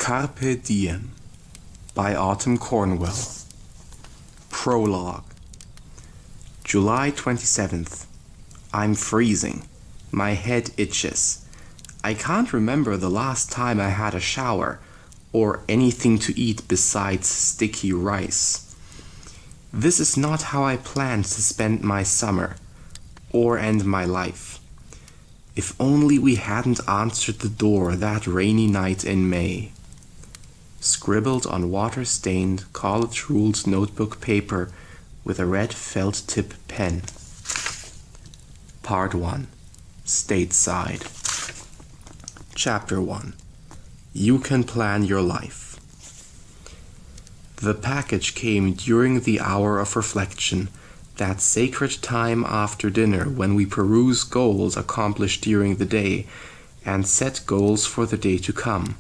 Carpe Diem by Autumn Cornwell. Prologue. July 27th. I'm freezing. My head itches. I can't remember the last time I had a shower or anything to eat besides sticky rice. This is not how I planned to spend my summer or end my life. If only we hadn't answered the door that rainy night in May. Scribbled on water-stained, college-ruled notebook paper with a red felt-tip pen. Part 1. Stateside. Chapter 1. You can plan your life. The package came during the hour of reflection, that sacred time after dinner when we peruse goals accomplished during the day and set goals for the day to come.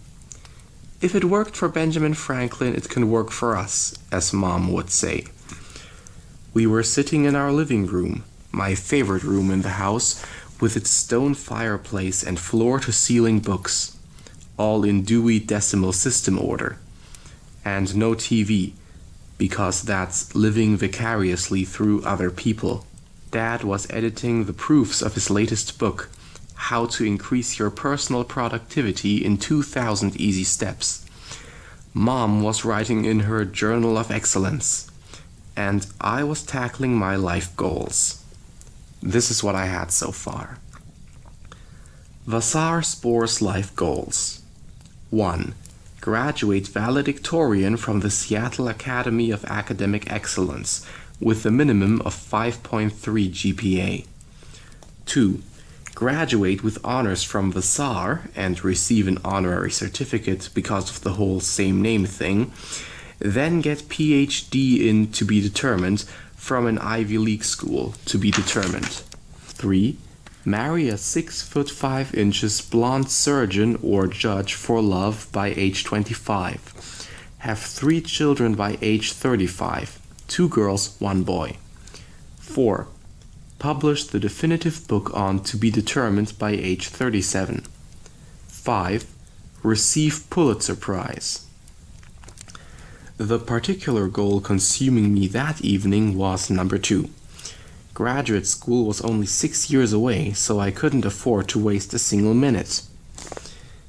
If it worked for Benjamin Franklin, it can work for us, as Mom would say. We were sitting in our living room, my favorite room in the house, with its stone fireplace and floor-to-ceiling books, all in Dewey Decimal System order, and no TV, because that's living vicariously through other people. Dad was editing the proofs of his latest book, How to Increase Your Personal Productivity in 2000 Easy Steps. Mom was writing in her Journal of Excellence, and I was tackling my life goals. This is what I had so far. Vassar Spore's life goals. 1. Graduate valedictorian from the Seattle Academy of Academic Excellence with a minimum of 5.3 GPA. 2. Graduate with honors from Vassar and receive an honorary certificate because of the whole same name thing, then get PhD in to be determined from an Ivy League school to be determined. 3. Marry a 6'5" blonde surgeon or judge for love by age 25. Have 3 children by age 35, 2 girls, 1 boy. 4. Publish the definitive book on To Be Determined by age 37. 5. Receive Pulitzer Prize. The particular goal consuming me that evening was number 2. Graduate school was only 6 years away, so I couldn't afford to waste a single minute.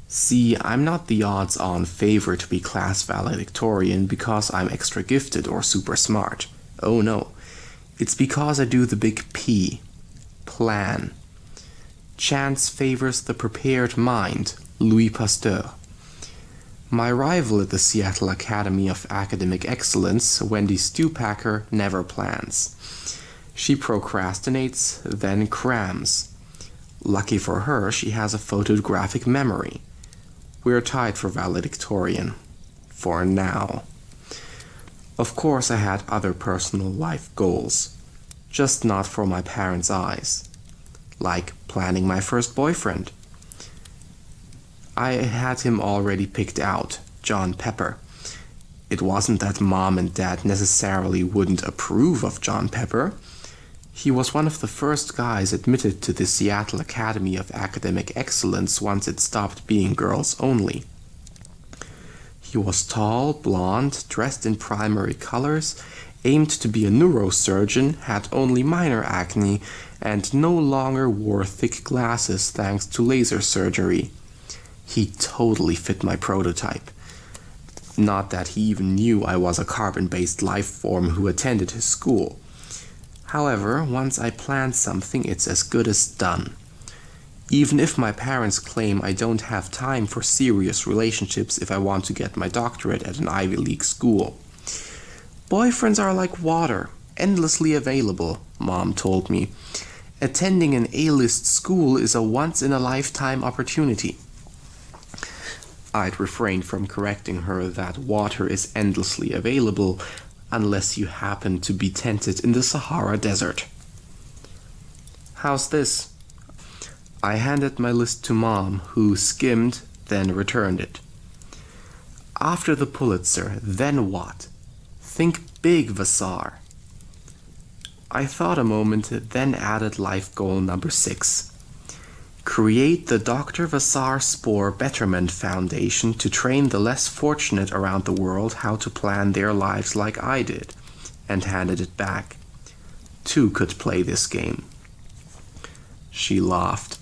See, I'm not the odds-on favorite to be class valedictorian because I'm extra gifted or super smart. Oh no. It's because I do the big P. Plan. Chance favors the prepared mind. Louis Pasteur. My rival at the Seattle Academy of Academic Excellence, Wendy Stupacker, never plans. She procrastinates, then crams. Lucky for her, she has a photographic memory. We're tied for valedictorian. For now. Of course, I had other personal life goals, just not for my parents' eyes, like planning my first boyfriend. I had him already picked out, John Pepper. It wasn't that Mom and Dad necessarily wouldn't approve of John Pepper. He was one of the first guys admitted to the Seattle Academy of Academic Excellence once it stopped being girls only. He was tall, blonde, dressed in primary colors, aimed to be a neurosurgeon, had only minor acne, and no longer wore thick glasses thanks to laser surgery. He totally fit my prototype. Not that he even knew I was a carbon-based life form who attended his school. However, once I plan something, it's as good as done. Even if my parents claim I don't have time for serious relationships if I want to get my doctorate at an Ivy League school. Boyfriends are like water, endlessly available, Mom told me. Attending an A-list school is a once-in-a-lifetime opportunity. I'd refrain from correcting her that water is endlessly available unless you happen to be tented in the Sahara Desert. How's this? I handed my list to Mom, who skimmed, then returned it. After the Pulitzer, then what? Think big, Vassar. I thought a moment, then added life goal number 6. Create the Dr. Vassar Spore Betterment Foundation to train the less fortunate around the world how to plan their lives like I did, and handed it back. 2 could play this game. She laughed.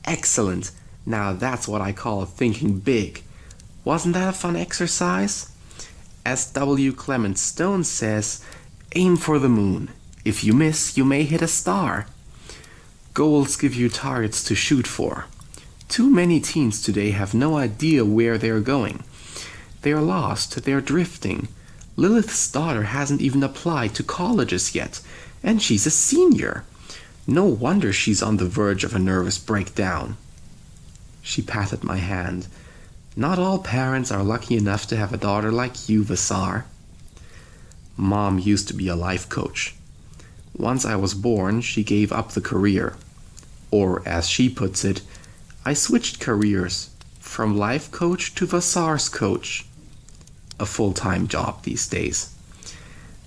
Excellent! Now that's what I call thinking big. Wasn't that a fun exercise? As W. Clement Stone says, aim for the moon. If you miss, you may hit a star. Goals give you targets to shoot for. Too many teens today have no idea where they're going. They're lost, they're drifting. Lilith's daughter hasn't even applied to colleges yet, and she's a senior. No wonder she's on the verge of a nervous breakdown. She patted my hand. Not all parents are lucky enough to have a daughter like you, Vassar. Mom used to be a life coach. Once I was born, she gave up the career. Or, as she puts it, I switched careers from life coach to Vassar's coach. A full-time job these days.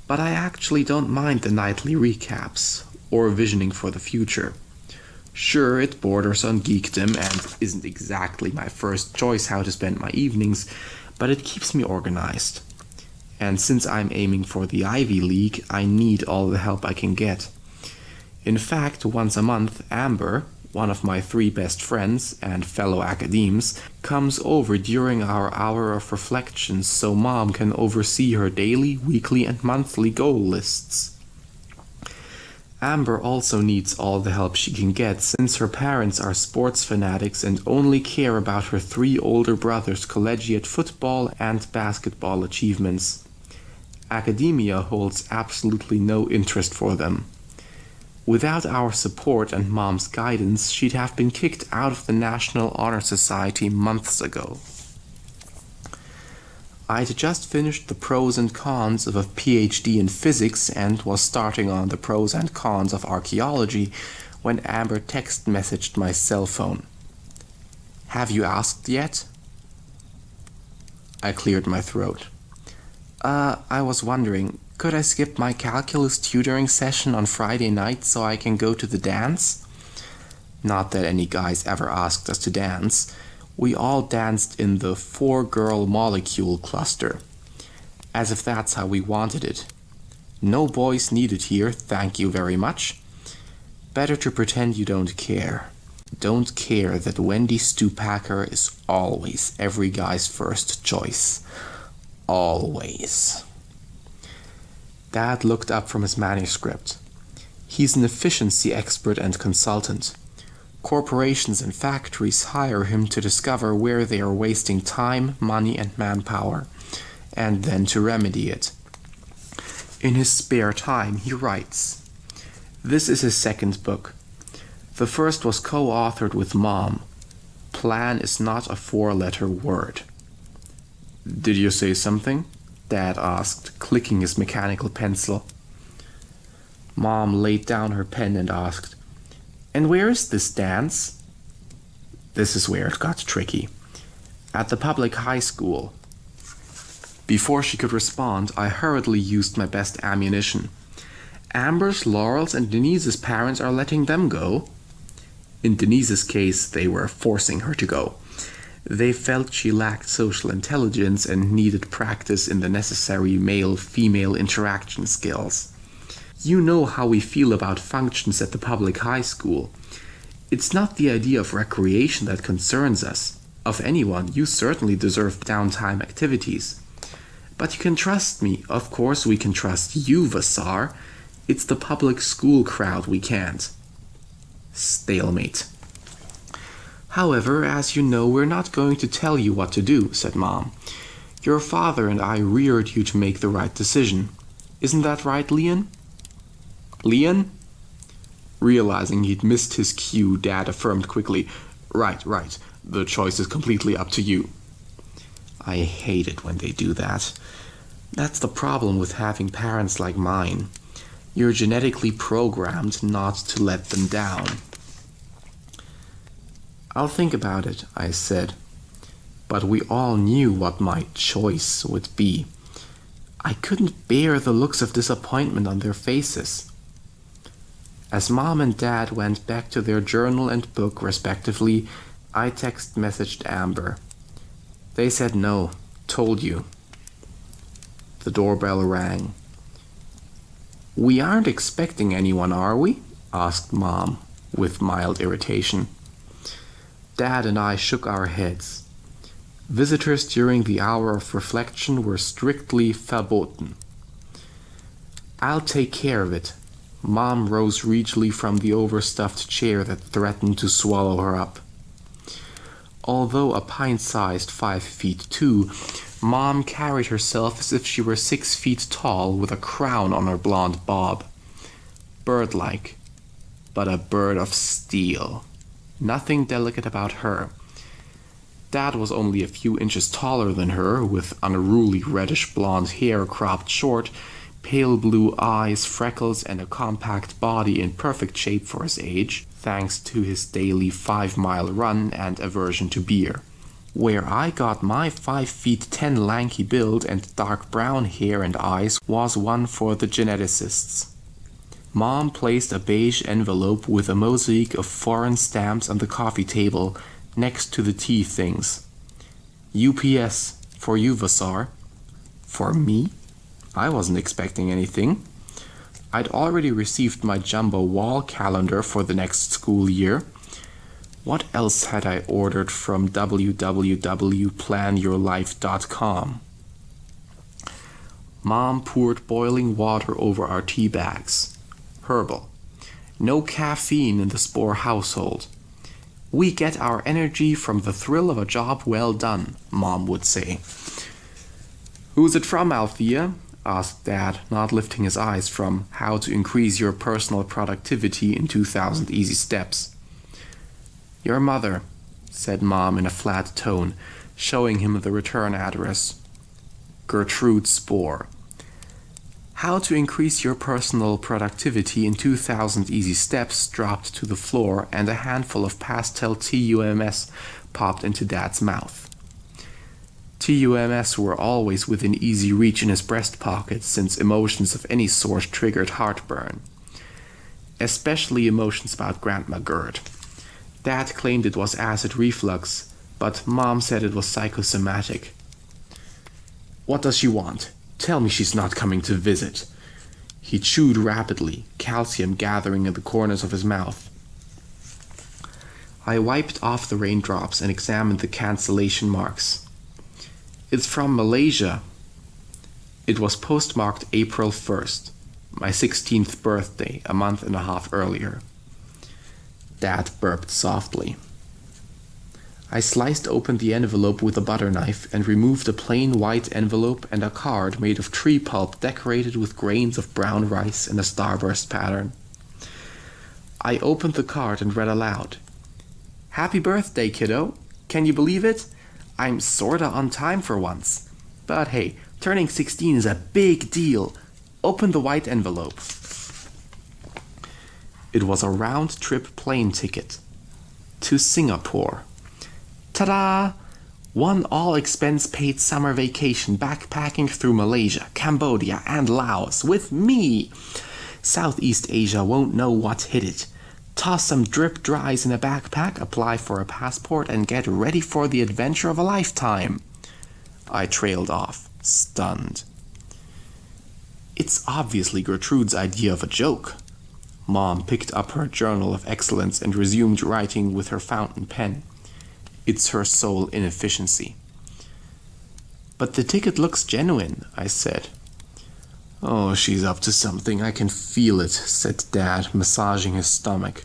But I actually don't mind the nightly recaps or visioning for the future. Sure, it borders on geekdom and isn't exactly my first choice how to spend my evenings, but it keeps me organized. And since I'm aiming for the Ivy League, I need all the help I can get. In fact, once a month, Amber, one of my 3 best friends and fellow academes, comes over during our hour of reflection so Mom can oversee her daily, weekly, and monthly goal lists. Amber also needs all the help she can get since her parents are sports fanatics and only care about her 3 older brothers' collegiate football and basketball achievements. Academia holds absolutely no interest for them. Without our support and Mom's guidance, she'd have been kicked out of the National Honor Society months ago. I'd just finished the pros and cons of a PhD in physics and was starting on the pros and cons of archaeology when Amber text messaged my cell phone. Have you asked yet? I cleared my throat. I was wondering, could I skip my calculus tutoring session on Friday night so I can go to the dance? Not that any guys ever asked us to dance. We all danced in the 4-girl molecule cluster, as if that's how we wanted it. No boys needed here, thank you very much. Better to pretend you don't care. Don't care that Wendy Stupacker is always every guy's first choice. Always. Dad looked up from his manuscript. He's an efficiency expert and consultant. Corporations and factories hire him to discover where they are wasting time, money, and manpower, and then to remedy it. In his spare time, he writes. This is his 2nd book. The first was co-authored with Mom. Plan is not a 4-letter word. Did you say something? Dad asked, clicking his mechanical pencil. Mom laid down her pen and asked, And where is this dance? This is where it got tricky. At the public high school. Before she could respond, I hurriedly used my best ammunition. Amber's, Laurel's, and Denise's parents are letting them go. In Denise's case, they were forcing her to go. They felt she lacked social intelligence and needed practice in the necessary male-female interaction skills. You know how we feel about functions at the public high school. It's not the idea of recreation that concerns us. Of anyone, you certainly deserve downtime activities. But you can trust me. Of course we can trust you, Vassar. It's the public school crowd we can't. Stalemate. However, as you know, we're not going to tell you what to do, said Mom. Your father and I reared you to make the right decision. Isn't that right, Leon? Leon? Realizing he'd missed his cue, Dad affirmed quickly, Right. The choice is completely up to you. I hate it when they do that. That's the problem with having parents like mine. You're genetically programmed not to let them down. I'll think about it, I said. But we all knew what my choice would be. I couldn't bear the looks of disappointment on their faces. As Mom and Dad went back to their journal and book, respectively, I text messaged Amber. They said no. Told you. The doorbell rang. We aren't expecting anyone, are we? Asked Mom, with mild irritation. Dad and I shook our heads. Visitors during the hour of reflection were strictly verboten. I'll take care of it. Mom rose regally from the overstuffed chair that threatened to swallow her up. Although a pint-sized 5'2", Mom carried herself as if she were 6 feet tall with a crown on her blonde bob. Bird-like, but a bird of steel. Nothing delicate about her. Dad was only a few inches taller than her, with unruly reddish blonde hair cropped short, pale blue eyes, freckles, and a compact body in perfect shape for his age, thanks to his daily 5-mile run and aversion to beer. Where I got my 5'10" lanky build and dark brown hair and eyes was one for the geneticists. Mom placed a beige envelope with a mosaic of foreign stamps on the coffee table next to the tea things. UPS, for you, Vassar. For me? I wasn't expecting anything. I'd already received my jumbo wall calendar for the next school year. What else had I ordered from www.planyourlife.com? Mom poured boiling water over our tea bags. Herbal. No caffeine in the Spore household. We get our energy from the thrill of a job well done, Mom would say. Who's it from, Althea? Asked Dad, not lifting his eyes from How to Increase Your Personal Productivity in 2000 Easy Steps. Your mother, said Mom in a flat tone, showing him the return address. Gertrude Spore. How to Increase Your Personal Productivity in 2000 Easy Steps dropped to the floor, and a handful of pastel TUMS popped into Dad's mouth. TUMS were always within easy reach in his breast pocket, since emotions of any sort triggered heartburn. Especially emotions about Grandma Gerd. Dad claimed it was acid reflux, but Mom said it was psychosomatic. What does she want? Tell me she's not coming to visit. He chewed rapidly, calcium gathering in the corners of his mouth. I wiped off the raindrops and examined the cancellation marks. It's from Malaysia. It was postmarked April 1st, my 16th birthday, a month and a half earlier. Dad burped softly. I sliced open the envelope with a butter knife and removed a plain white envelope and a card made of tree pulp decorated with grains of brown rice in a starburst pattern. I opened the card and read aloud. Happy birthday, kiddo. Can you believe it? I'm sorta on time for once. But hey, turning 16 is a big deal. Open the white envelope. It was a round-trip plane ticket. To Singapore. Ta-da! One all-expense-paid summer vacation backpacking through Malaysia, Cambodia, and Laos with me. Southeast Asia won't know what hit it. Toss some drip dries in a backpack, apply for a passport, and get ready for the adventure of a lifetime. I trailed off, stunned. It's obviously Gertrude's idea of a joke. Mom picked up her journal of excellence and resumed writing with her fountain pen. It's her sole inefficiency. But the ticket looks genuine, I said. Oh, she's up to something, I can feel it, said Dad, massaging his stomach.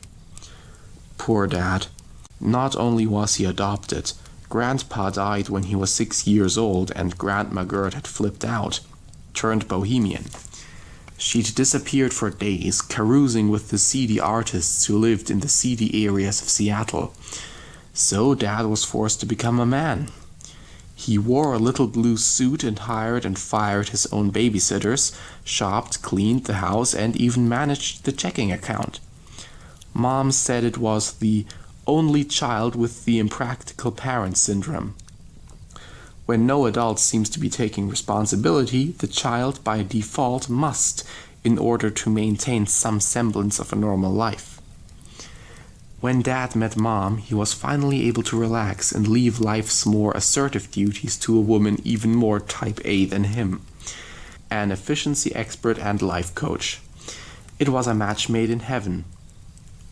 Poor Dad. Not only was he adopted, Grandpa died when he was 6 years old and Grandma Gerd had flipped out, turned bohemian. She'd disappeared for days, carousing with the seedy artists who lived in the seedy areas of Seattle. So Dad was forced to become a man. He wore a little blue suit and hired and fired his own babysitters, shopped, cleaned the house, and even managed the checking account. Mom said it was the only child with the impractical parent syndrome. When no adult seems to be taking responsibility, the child by default must, in order to maintain some semblance of a normal life. When Dad met Mom, he was finally able to relax and leave life's more assertive duties to a woman even more type A than him, an efficiency expert and life coach. It was a match made in heaven,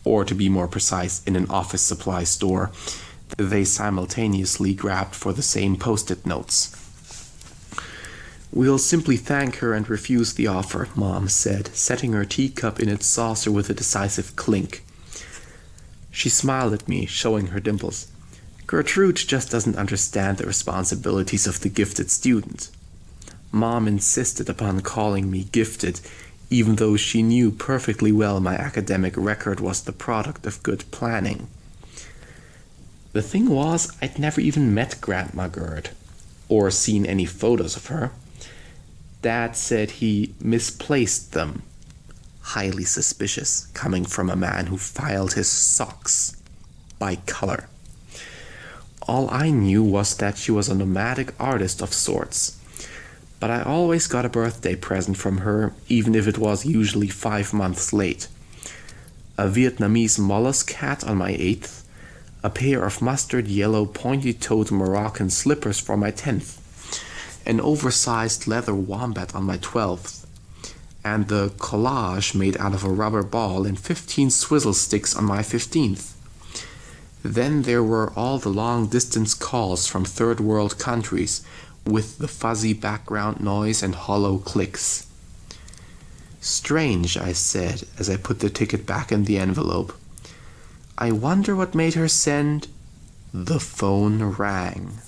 or to be more precise, in an office supply store. They simultaneously grabbed for the same post-it notes. "We'll simply thank her and refuse the offer," Mom said, setting her teacup in its saucer with a decisive clink. She smiled at me, showing her dimples. "Gertrude just doesn't understand the responsibilities of the gifted student." Mom insisted upon calling me gifted, even though she knew perfectly well my academic record was the product of good planning. The thing was, I'd never even met Grandma Gerd, or seen any photos of her. Dad said he misplaced them. Highly suspicious, coming from a man who filed his socks by color. All I knew was that she was a nomadic artist of sorts, but I always got a birthday present from her, even if it was usually 5 months late. A Vietnamese mollusk hat on my 8th, a pair of mustard yellow pointy-toed Moroccan slippers for my 10th, an oversized leather wombat on my 12th, and the collage made out of a rubber ball and 15 swizzle sticks on my 15th. Then there were all the long-distance calls from third world countries, with the fuzzy background noise and hollow clicks. "Strange," I said as I put the ticket back in the envelope. "I wonder what made her send—" The phone rang.